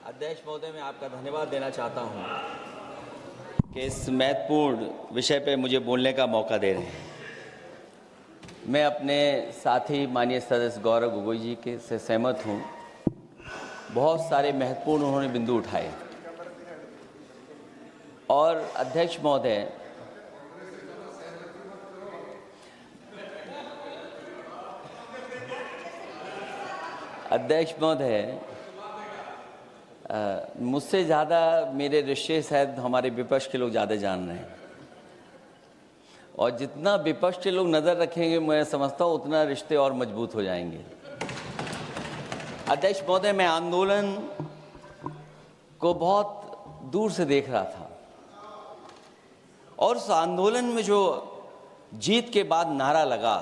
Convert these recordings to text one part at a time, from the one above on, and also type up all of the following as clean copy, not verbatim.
अध्यक्ष महोदय, मैं आपका धन्यवाद देना चाहता हूं कि इस महत्वपूर्ण विषय पे मुझे बोलने का मौका दे रहे हैं। मैं अपने साथी माननीय सदस्य गौरव गोगोई जी के से सहमत हूं। बहुत सारे महत्वपूर्ण उन्होंने बिंदु उठाए और अध्यक्ष महोदय, मुझसे ज़्यादा मेरे रिश्ते शायद हमारे विपक्ष के लोग ज़्यादा जान रहे हैं और जितना विपक्ष के लोग नज़र रखेंगे मैं समझता हूँ उतना रिश्ते और मजबूत हो जाएंगे। अध्यक्ष महोदय, मैं आंदोलन को बहुत दूर से देख रहा था और उस आंदोलन में जो जीत के बाद नारा लगा,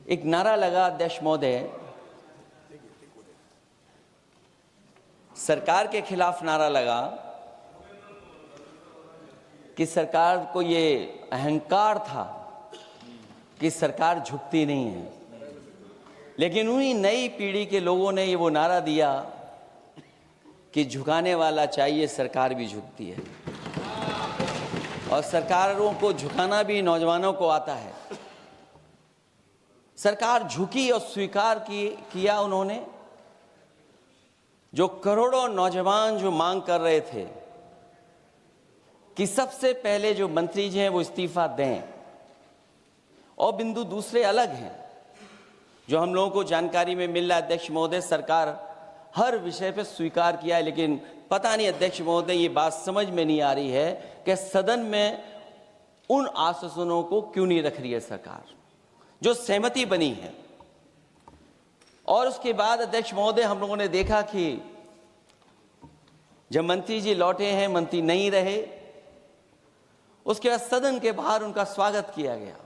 एक नारा लगा अध्यक्ष महोदय, सरकार के खिलाफ नारा लगा कि सरकार को ये अहंकार था कि सरकार झुकती नहीं है, लेकिन उन्हीं नई पीढ़ी के लोगों ने ये वो नारा दिया कि झुकाने वाला चाहिए, सरकार भी झुकती है और सरकारों को झुकाना भी नौजवानों को आता है। सरकार झुकी और स्वीकार किया उन्होंने। जो करोड़ों नौजवान जो मांग कर रहे थे कि सबसे पहले जो मंत्री जी हैं वो इस्तीफा दें, और बिंदु दूसरे अलग हैं जो हम लोगों को जानकारी में मिल रहा है। अध्यक्ष महोदय, सरकार हर विषय पे स्वीकार किया है, लेकिन पता नहीं अध्यक्ष महोदय ये बात समझ में नहीं आ रही है कि सदन में उन आश्वासनों को क्यों नहीं रख रही है सरकार जो सहमति बनी है। और उसके बाद अध्यक्ष महोदय, हम लोगों ने देखा कि जब मंत्री जी लौटे हैं, मंत्री नहीं रहे, उसके बाद सदन के बाहर उनका स्वागत किया गया।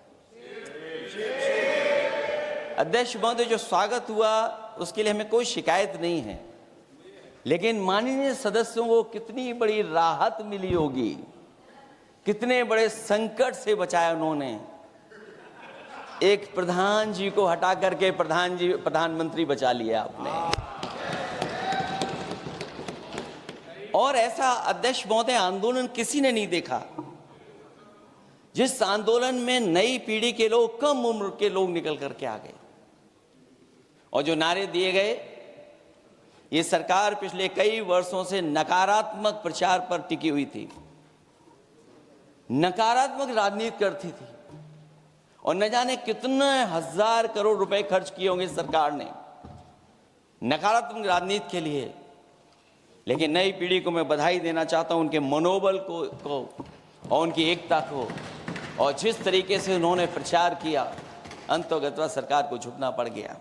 अध्यक्ष महोदय, जो स्वागत हुआ उसके लिए हमें कोई शिकायत नहीं है, लेकिन माननीय सदस्यों को कितनी बड़ी राहत मिली होगी, कितने बड़े संकट से बचाया उन्होंने। एक प्रधान जी को हटा करके प्रधानमंत्री बचा लिया आपने। और ऐसा अध्यक्ष महोदय आंदोलन किसी ने नहीं देखा जिस आंदोलन में नई पीढ़ी के लोग, कम उम्र के लोग निकल करके आ गए और जो नारे दिए गए। ये सरकार पिछले कई वर्षों से नकारात्मक प्रचार पर टिकी हुई थी, नकारात्मक राजनीति करती थी और न जाने कितने हजार करोड़ रुपए खर्च किए होंगे सरकार ने नकारात्मक राजनीति के लिए। लेकिन नई पीढ़ी को मैं बधाई देना चाहता हूं, उनके मनोबल को और उनकी एकता को, और जिस तरीके से उन्होंने प्रचार किया, अंततः सरकार को झुकना पड़ गया।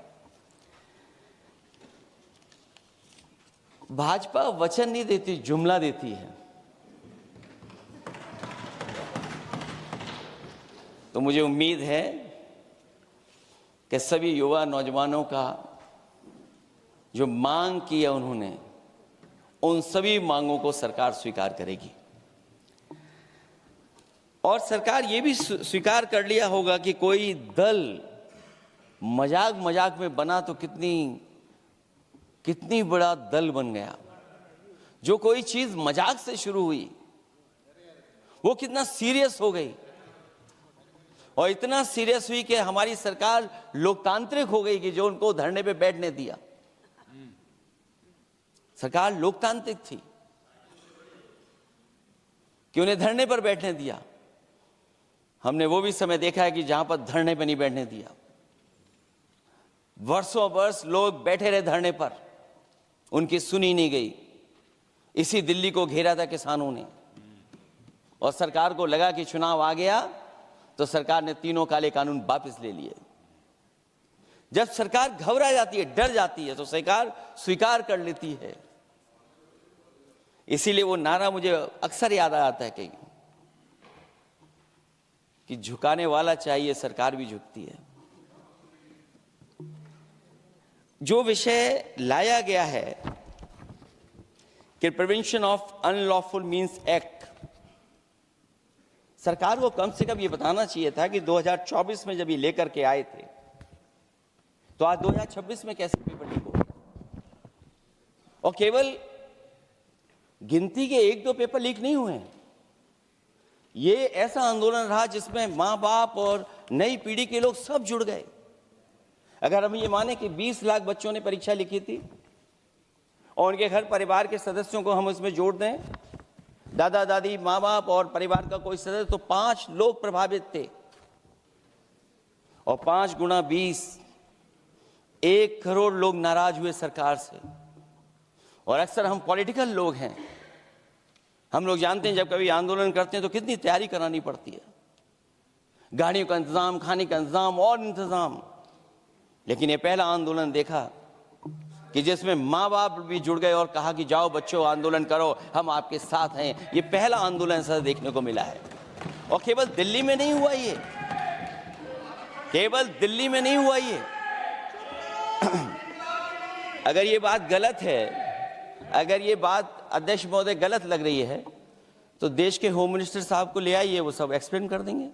भाजपा वचन नहीं देती, जुमला देती है। तो मुझे उम्मीद है कि सभी युवा नौजवानों का जो मांग की है उन्होंने, उन सभी मांगों को सरकार स्वीकार करेगी। और सरकार ये भी स्वीकार कर लिया होगा कि कोई दल मजाक में बना तो कितनी बड़ा दल बन गया। जो कोई चीज मजाक से शुरू हुई वो कितना सीरियस हो गई, और इतना सीरियस हुई कि हमारी सरकार लोकतांत्रिक हो गई कि जो उनको धरने पे बैठने दिया। सरकार लोकतांत्रिक थी कि उन्हें धरने पर बैठने दिया। हमने वो भी समय देखा है कि जहां पर धरने पर नहीं बैठने दिया, वर्षों वर्ष लोग बैठे रहे धरने पर, उनकी सुनी नहीं गई। इसी दिल्ली को घेरा था किसानों ने, और सरकार को लगा कि चुनाव आ गया तो सरकार ने तीनों काले कानून वापस ले लिए। जब सरकार घबरा जाती है, डर जाती है, तो सरकार स्वीकार कर लेती है। इसीलिए वो नारा मुझे अक्सर याद आता है कि झुकाने वाला चाहिए, सरकार भी झुकती है। जो विषय लाया गया है कि prevention of unlawful means act, सरकार को कम से कम ये बताना चाहिए था कि 2024 में जब ये लेकर के आए थे तो आज 2026 में कैसे पेपर लीक हो गया। और केवल गिनती के 1-2 पेपर लीक नहीं हुए हैं। ये ऐसा आंदोलन रहा जिसमें माँ बाप और नई पीढ़ी के लोग सब जुड़ गए। अगर हम ये माने कि 20 लाख बच्चों ने परीक्षा लिखी थी और उनके घर परिवार के सदस्यों को हम इसमें जोड़ दें, दादा दादी, माँ बाप और परिवार का कोई सदस्य, तो 5 लोग प्रभावित थे। और 5 गुणा 20, 1 करोड़ लोग नाराज हुए सरकार से। और अक्सर हम पॉलिटिकल लोग हैं, हम लोग जानते हैं जब कभी आंदोलन करते हैं तो कितनी तैयारी करानी पड़ती है, गाड़ियों का इंतजाम, खाने का इंतजाम और इंतजाम। लेकिन ये पहला आंदोलन देखा कि जिसमें माँ बाप भी जुड़ गए और कहा कि जाओ बच्चों आंदोलन करो, हम आपके साथ हैं। ये पहला आंदोलन ऐसा देखने को मिला है। और केवल दिल्ली में नहीं हुआ ये, केवल दिल्ली में नहीं हुआ ये। अगर ये बात गलत है, अगर ये बात अध्यक्ष महोदय गलत लग रही है, तो देश के होम मिनिस्टर साहब को ले आइए, वो सब एक्सप्लेन कर देंगे।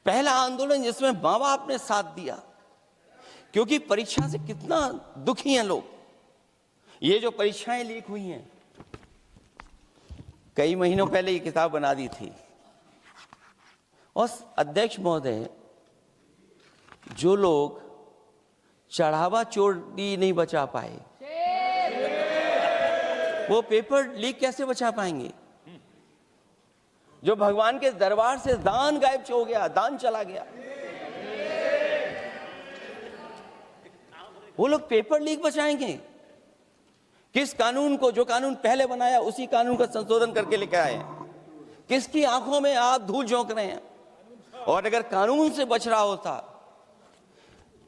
पहला आंदोलन जिसमें माँ बाप ने साथ दिया, क्योंकि परीक्षा से कितना दुखी हैं लोग। ये जो परीक्षाएं लीक हुई हैं, कई महीनों पहले ये किताब बना दी थी। और अध्यक्ष महोदय, जो लोग चढ़ावा चोरी नहीं बचा पाए, वो पेपर लीक कैसे बचा पाएंगे? जो भगवान के दरबार से दान गायब हो गया, दान चला गया, वो लोग पेपर लीक बचाएंगे? किस कानून को, जो कानून पहले बनाया उसी कानून का संशोधन करके लेकर आए? किसकी आंखों में आप धूल झोंक रहे हैं? और अगर कानून से बच रहा होता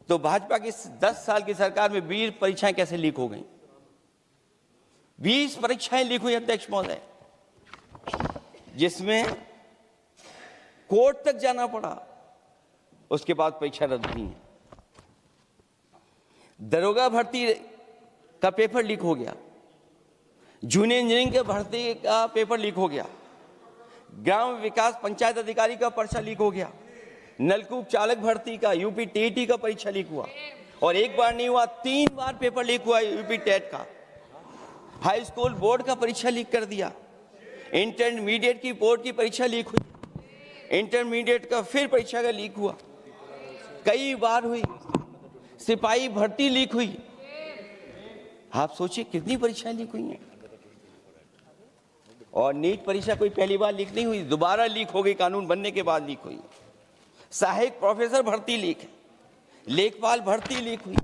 तो भाजपा की 10 साल की सरकार में 20 परीक्षाएं कैसे लीक हो गई? 20 परीक्षाएं लीक हुई अध्यक्ष महोदय, जिसमें कोर्ट तक जाना पड़ा, उसके बाद परीक्षा रद्द हुई है। दरोगा भर्ती का पेपर लीक हो गया, जूनियर इंजीनियरिंग के भर्ती का पेपर लीक हो गया, ग्राम विकास पंचायत अधिकारी का पर्चा लीक हो गया, नलकूप चालक भर्ती का, यूपी टीईटी का परीक्षा लीक हुआ। और एक बार नहीं हुआ, 3 बार पेपर लीक हुआ यूपी टेट का। हाई स्कूल बोर्ड का परीक्षा लीक कर दिया, इंटरमीडिएट की बोर्ड की परीक्षा लीक हुई, इंटरमीडिएट का फिर परीक्षा का लीक हुआ, कई बार हुई। सिपाही भर्ती लीक हुई। आप सोचिए कितनी परीक्षाएं लीक हुई हैं। और नीट परीक्षा कोई पहली बार लीक नहीं हुई, दोबारा लीक हो गई, कानून बनने के बाद लीक हुई। सहायक प्रोफेसर भर्ती लीक है, लेखपाल भर्ती लीक हुई।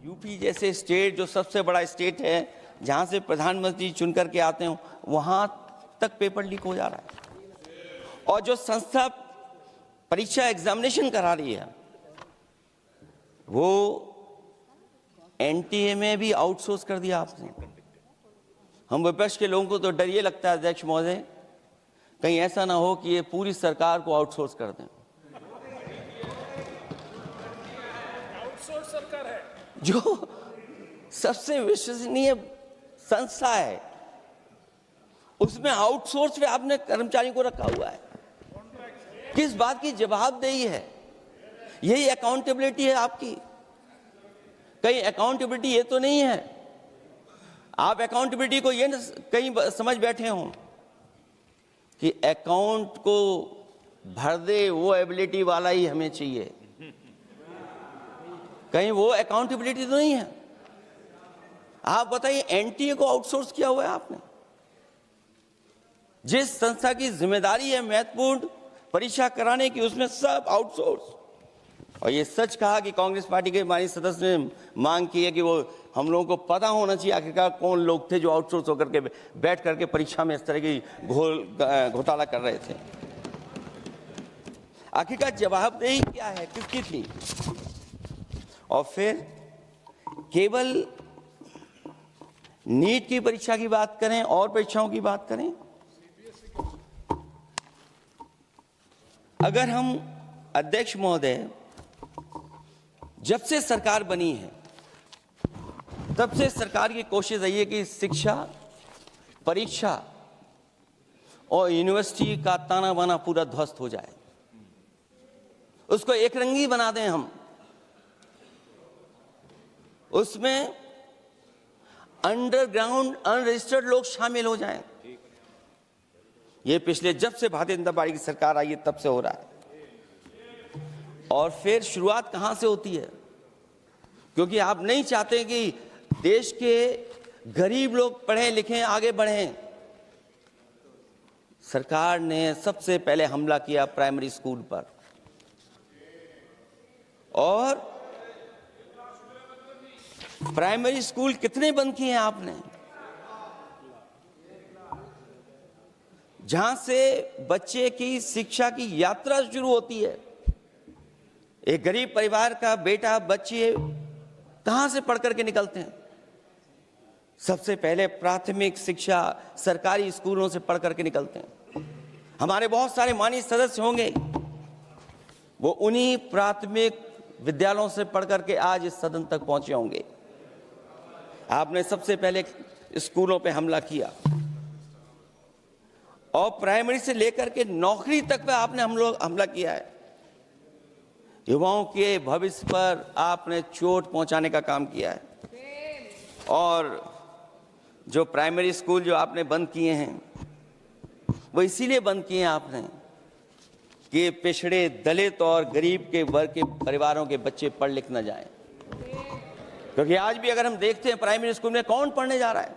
यूपी जैसे स्टेट, जो सबसे बड़ा स्टेट है, जहां से प्रधानमंत्री चुन करके आते हो, वहां तक पेपर लीक हो जा रहा है। और जो संस्था परीक्षा एग्जामिनेशन करा रही है, वो एनटीए में भी आउटसोर्स कर दिया आपने। हम विपक्ष के लोगों को तो डर ये लगता है अध्यक्ष महोदय, कहीं ऐसा ना हो कि ये पूरी सरकार को आउटसोर्स कर दें। आउटसोर्स सरकार है, जो सबसे विश्वसनीय संस्था है, उसमें आउटसोर्स पे आपने कर्मचारियों को रखा हुआ है। किस बात की जवाबदेही है? यही अकाउंटेबिलिटी है आपकी? कहीं अकाउंटेबिलिटी ये तो नहीं है, आप अकाउंटेबिलिटी को ये कहीं समझ बैठे हों कि अकाउंट को भर दे वो एबिलिटी वाला ही हमें चाहिए। कहीं वो अकाउंटेबिलिटी तो नहीं है। आप बताइए, एनटीए को आउटसोर्स किया हुआ है आपने। जिस संस्था की जिम्मेदारी है महत्वपूर्ण परीक्षा कराने की, उसमें सब आउटसोर्स। और ये सच कहा कि कांग्रेस पार्टी के हमारे सदस्य ने मांग की है कि वो हम लोगों को पता होना चाहिए आखिरकार कौन लोग थे जो आउटसोर्स होकर के बैठ करके परीक्षा में इस तरह की घोटाला कर रहे थे। आखिरकार जवाबदेही क्या है, किसकी थी? और फिर केवल नीट की परीक्षा की बात करें और परीक्षाओं की बात करें, अगर हम अध्यक्ष महोदय, जब से सरकार बनी है तब से सरकार की कोशिश रही है कि शिक्षा, परीक्षा और यूनिवर्सिटी का ताना बाना पूरा ध्वस्त हो जाए। उसको एक रंगी बना दें हम, उसमें अंडरग्राउंड अनरजिस्टर्ड लोग शामिल हो जाएं। ये पिछले जब से भारतीय जनता पार्टी की सरकार आई है तब से हो रहा है। और फिर शुरुआत कहां से होती है? क्योंकि आप नहीं चाहते कि देश के गरीब लोग पढ़ें लिखें आगे बढ़ें। सरकार ने सबसे पहले हमला किया प्राइमरी स्कूल पर, और प्राइमरी स्कूल कितने बंद किए हैं आपने? जहां से बच्चे की शिक्षा की यात्रा शुरू होती है। एक गरीब परिवार का बेटा बच्चे कहां से पढ़ करके निकलते हैं? सबसे पहले प्राथमिक शिक्षा सरकारी स्कूलों से पढ़ करके निकलते हैं। हमारे बहुत सारे माननीय सदस्य होंगे, वो उन्हीं प्राथमिक विद्यालयों से पढ़ करके आज इस सदन तक पहुंचे होंगे। आपने सबसे पहले स्कूलों पे हमला किया, और प्राइमरी से लेकर के नौकरी तक पे आपने हमला किया है। युवाओं के भविष्य पर आपने चोट पहुंचाने का काम किया है। और जो प्राइमरी स्कूल जो आपने बंद किए हैं, वो इसीलिए बंद किए हैं आपने कि पिछड़े, दलित और गरीब के वर्ग के परिवारों के बच्चे पढ़ लिख न जाएं। क्योंकि आज भी अगर हम देखते हैं प्राइमरी स्कूल में कौन पढ़ने जा रहा है?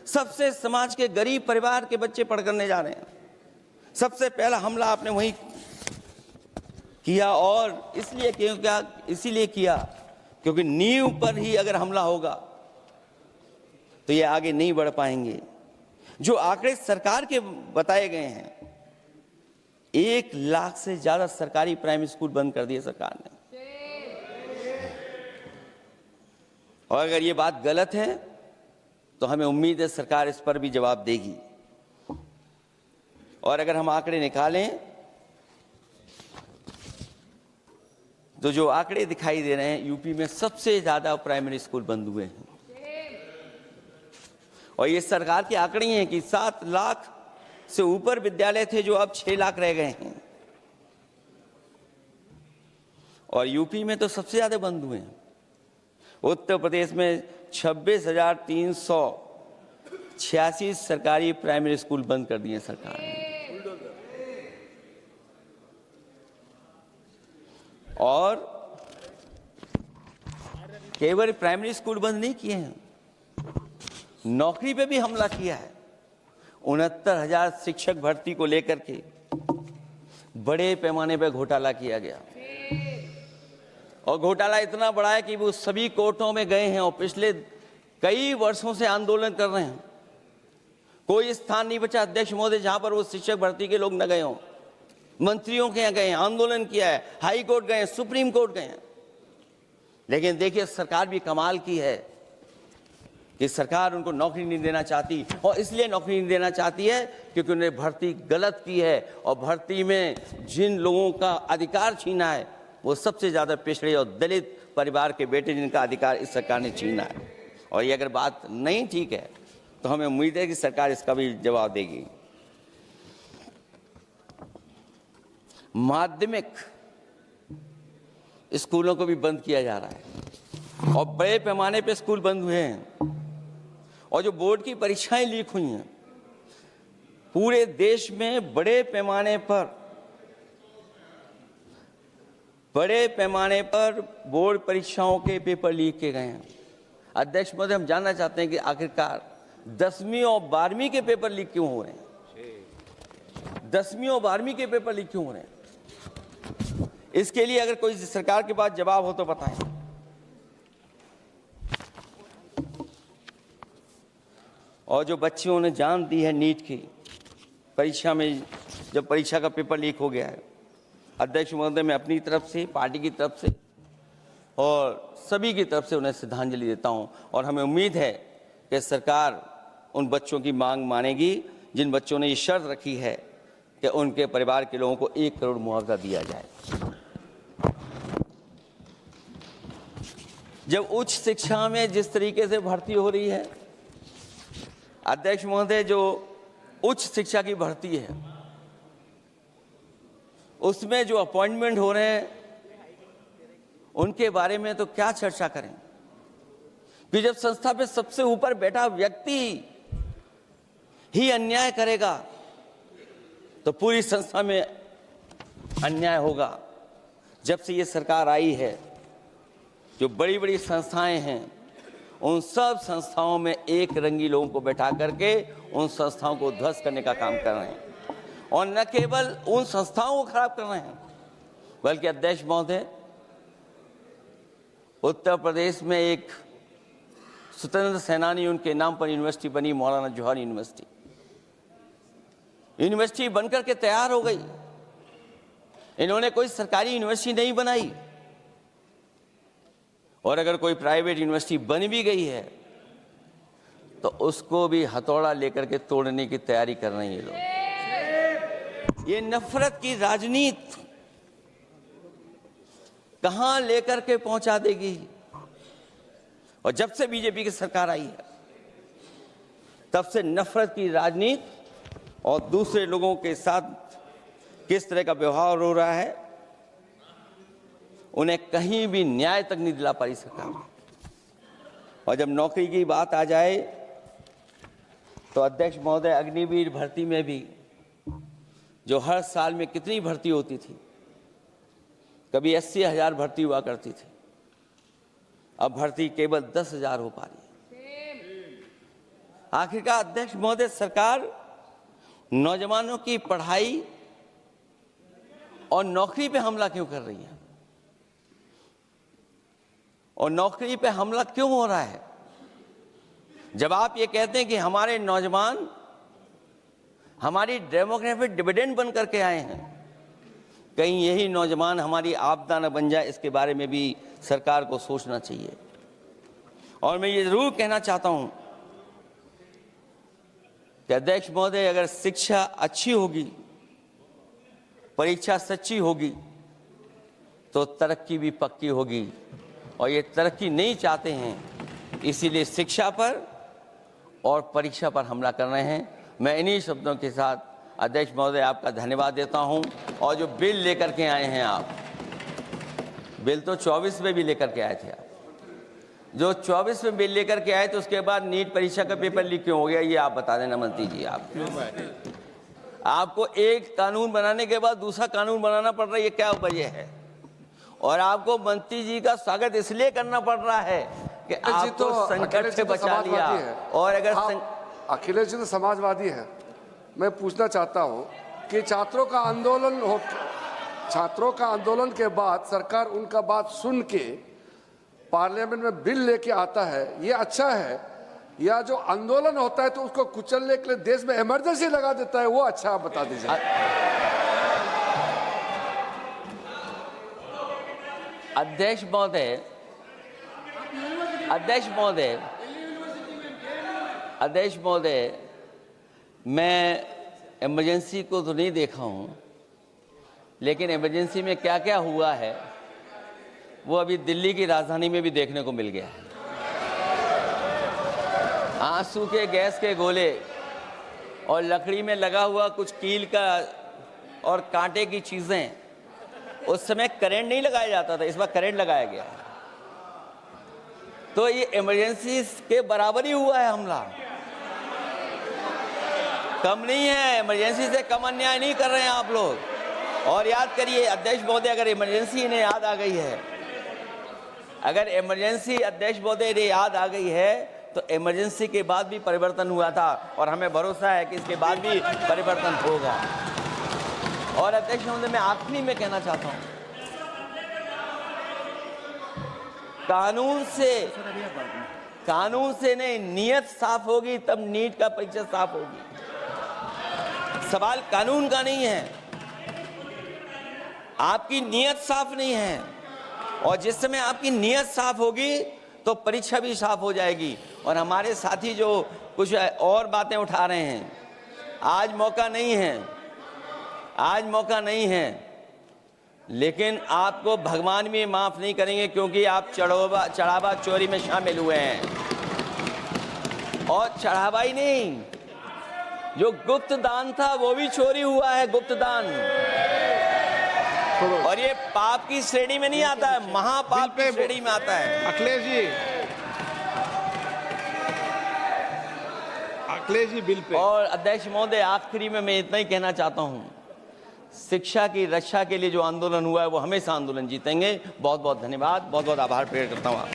सबसे समाज के गरीब परिवार के बच्चे पढ़ करने जा रहे हैं। सबसे पहला हमला आपने वही किया, और इसीलिए किया क्योंकि नींव पर ही अगर हमला होगा तो ये आगे नहीं बढ़ पाएंगे। जो आंकड़े सरकार के बताए गए हैं, 1 लाख से ज्यादा सरकारी प्राइमरी स्कूल बंद कर दिए सरकार ने। और अगर ये बात गलत है तो हमें उम्मीद है सरकार इस पर भी जवाब देगी। और अगर हम आंकड़े निकालें तो जो आंकड़े दिखाई दे रहे हैं, यूपी में सबसे ज्यादा प्राइमरी स्कूल बंद हुए हैं। और ये सरकार के आंकड़े हैं कि 7 लाख से ऊपर विद्यालय थे जो अब 6 लाख रह गए हैं। और यूपी में तो सबसे ज्यादा बंद हुए हैं। उत्तर प्रदेश में 26,386 सरकारी प्राइमरी स्कूल बंद कर दिए सरकार ने। और केवल प्राइमरी स्कूल बंद नहीं किए हैं, नौकरी पे भी हमला किया है। 69,000 शिक्षक भर्ती को लेकर के बड़े पैमाने पर घोटाला किया गया। और घोटाला इतना बड़ा है कि वो सभी कोर्टों में गए हैं और पिछले कई वर्षों से आंदोलन कर रहे हैं। कोई स्थान नहीं बचा अध्यक्ष महोदय जहां पर वो शिक्षक भर्ती के लोग न गए हों। मंत्रियों के यहाँ गए हैं, आंदोलन किया है, हाई कोर्ट गए हैं, सुप्रीम कोर्ट गए हैं। लेकिन देखिए सरकार भी कमाल की है कि सरकार उनको नौकरी नहीं देना चाहती। और इसलिए नौकरी नहीं देना चाहती है क्योंकि उन्हें भर्ती गलत की है। और भर्ती में जिन लोगों का अधिकार छीना है वो सबसे ज्यादा पिछड़े और दलित परिवार के बेटे, जिनका अधिकार इस सरकार ने छीना है। और ये अगर बात नहीं ठीक है तो हमें उम्मीद है कि सरकार इसका भी जवाब देगी। माध्यमिक स्कूलों को भी बंद किया जा रहा है और बड़े पैमाने पे स्कूल बंद हुए हैं। और जो बोर्ड की परीक्षाएं लीक हुई हैं, पूरे देश में बड़े पैमाने पर बोर्ड परीक्षाओं के पेपर लीक किए गए हैं। अध्यक्ष महोदय, हम जानना चाहते हैं कि आखिरकार 10वीं और 12वीं के पेपर लीक क्यों हो रहे हैं? 10वीं और 12वीं के पेपर लीक क्यों हो रहे हैं? इसके लिए अगर कोई सरकार के पास जवाब हो तो बताएं। और जो बच्चियों ने जान दी है नीट की परीक्षा में, जब परीक्षा का पेपर लीक हो गया है, अध्यक्ष महोदय, मैं अपनी तरफ से, पार्टी की तरफ से और सभी की तरफ से उन्हें श्रद्धांजलि देता हूं। और हमें उम्मीद है कि सरकार उन बच्चों की मांग मानेगी जिन बच्चों ने ये शर्त रखी है कि उनके परिवार के लोगों को 1 करोड़ मुआवजा दिया जाए। जब उच्च शिक्षा में जिस तरीके से भर्ती हो रही है, अध्यक्ष महोदय, जो उच्च शिक्षा की भर्ती है उसमें जो अपॉइंटमेंट हो रहे हैं उनके बारे में तो क्या चर्चा करें कि जब संस्था पे सबसे ऊपर बैठा व्यक्ति ही अन्याय करेगा तो पूरी संस्था में अन्याय होगा। जब से ये सरकार आई है, जो बड़ी बड़ी संस्थाएं हैं, उन सब संस्थाओं में एक रंगी लोगों को बैठा करके उन संस्थाओं को ध्वस्त करने का काम कर रहे हैं, और न केवल उन संस्थाओं को खराब कर रहे हैं, बल्कि अध्यक्ष महोदय, उत्तर प्रदेश में एक स्वतंत्र सेनानी, उनके नाम पर यूनिवर्सिटी बनी, मौलाना जौहर यूनिवर्सिटी। यूनिवर्सिटी बनकर के तैयार हो गई। इन्होंने कोई सरकारी यूनिवर्सिटी नहीं बनाई, और अगर कोई प्राइवेट यूनिवर्सिटी बन भी गई है तो उसको भी हथौड़ा लेकर के तोड़ने की तैयारी कर रहे हैं ये लोग। ये नफरत की राजनीति कहां लेकर के पहुंचा देगी। और जब से बीजेपी की सरकार आई है, तब से नफरत की राजनीति और दूसरे लोगों के साथ किस तरह का व्यवहार हो रहा है, उन्हें कहीं भी न्याय तक नहीं दिला पाई सरकार। और जब नौकरी की बात आ जाए तो अध्यक्ष महोदय, अग्निवीर भर्ती में भी जो हर साल में कितनी भर्ती होती थी, कभी 80,000 भर्ती हुआ करती थी, अब भर्ती केवल 10,000 हो पा रही है। आखिरकार अध्यक्ष महोदय, सरकार नौजवानों की पढ़ाई और नौकरी पे हमला क्यों कर रही है, और नौकरी पे हमला क्यों हो रहा है? जब आप ये कहते हैं कि हमारे नौजवान हमारी डेमोग्राफिक डिविडेंड बन करके आए हैं, कहीं यही नौजवान हमारी आपदा न बन जाए, इसके बारे में भी सरकार को सोचना चाहिए। और मैं ये जरूर कहना चाहता हूं कि अध्यक्ष महोदय, अगर शिक्षा अच्छी होगी, परीक्षा सच्ची होगी, तो तरक्की भी पक्की होगी। और ये तरक्की नहीं चाहते हैं, इसीलिए शिक्षा पर और परीक्षा पर हमला कर रहे हैं। मैं इन्हीं शब्दों के साथ अध्यक्ष महोदय आपका धन्यवाद देता हूं। और जो बिल लेकर के आए हैं आप, बिल तो 24 में भी लेकर के आए थे आप, जो 24 में बिल लेकर के आए, तो उसके बाद नीट परीक्षा का पेपर लीक क्यों हो गया, ये आप बता देना मंत्री जी। आपको एक कानून बनाने के बाद दूसरा कानून बनाना पड़ रहा है, ये क्या वजह है? और आपको मंत्री जी का स्वागत इसलिए करना पड़ रहा है कि आपको संकट से बचा लिया। और अगर अखिलेश जी तो समाजवादी है, मैं पूछना चाहता हूं कि छात्रों का आंदोलन के बाद सरकार उनका बात सुन के पार्लियामेंट में बिल लेके आता है, ये अच्छा है, या जो आंदोलन होता है तो उसको कुचलने के लिए देश में इमरजेंसी लगा देता है, वो अच्छा? आप बता दीजिए। अध्यक्ष महोदय, मैं इमरजेंसी को तो नहीं देखा हूं, लेकिन इमरजेंसी में क्या क्या हुआ है वो अभी दिल्ली की राजधानी में भी देखने को मिल गया है। आंसू के गैस के गोले और लकड़ी में लगा हुआ कुछ कील का और कांटे की चीजें, उस समय करंट नहीं लगाया जाता था, इस बार करंट लगाया गया। तो ये इमरजेंसी के बराबर ही हुआ है हमला, कम नहीं है। इमरजेंसी से कम अन्याय नहीं कर रहे हैं आप लोग। और याद करिए अध्यक्ष महोदय, अगर इमरजेंसी इन्हें याद आ गई है, अगर इमरजेंसी अध्यक्ष महोदय इन्हें याद आ गई है, तो इमरजेंसी के बाद भी परिवर्तन हुआ था, और हमें भरोसा है कि इसके बाद भी परिवर्तन होगा। और अध्यक्ष महोदय, मैं आखिरी में कहना चाहता हूं, कानून से नहीं, नियत साफ होगी तब नीट का परीक्षा साफ होगी। सवाल कानून का नहीं है, आपकी नियत साफ नहीं है। और जिस समय आपकी नियत साफ होगी तो परीक्षा भी साफ हो जाएगी। और हमारे साथी जो कुछ और बातें उठा रहे हैं, आज मौका नहीं है, लेकिन आपको भगवान भी माफ नहीं करेंगे, क्योंकि आप चढ़ावा चोरी में शामिल हुए हैं। और चढ़ावा ही नहीं, जो गुप्त दान था वो भी चोरी हुआ है। गुप्त दान और ये पाप की श्रेणी में नहीं आता है, महापाप की श्रेणी में आता है। Akhilesh ji bill pay. और अध्यक्ष महोदय, आखिरी में मैं इतना ही कहना चाहता हूं, शिक्षा की रक्षा के लिए जो आंदोलन हुआ है वो हमेशा आंदोलन जीतेंगे। बहुत बहुत धन्यवाद, बहुत बहुत आभार प्रकट करता हूं।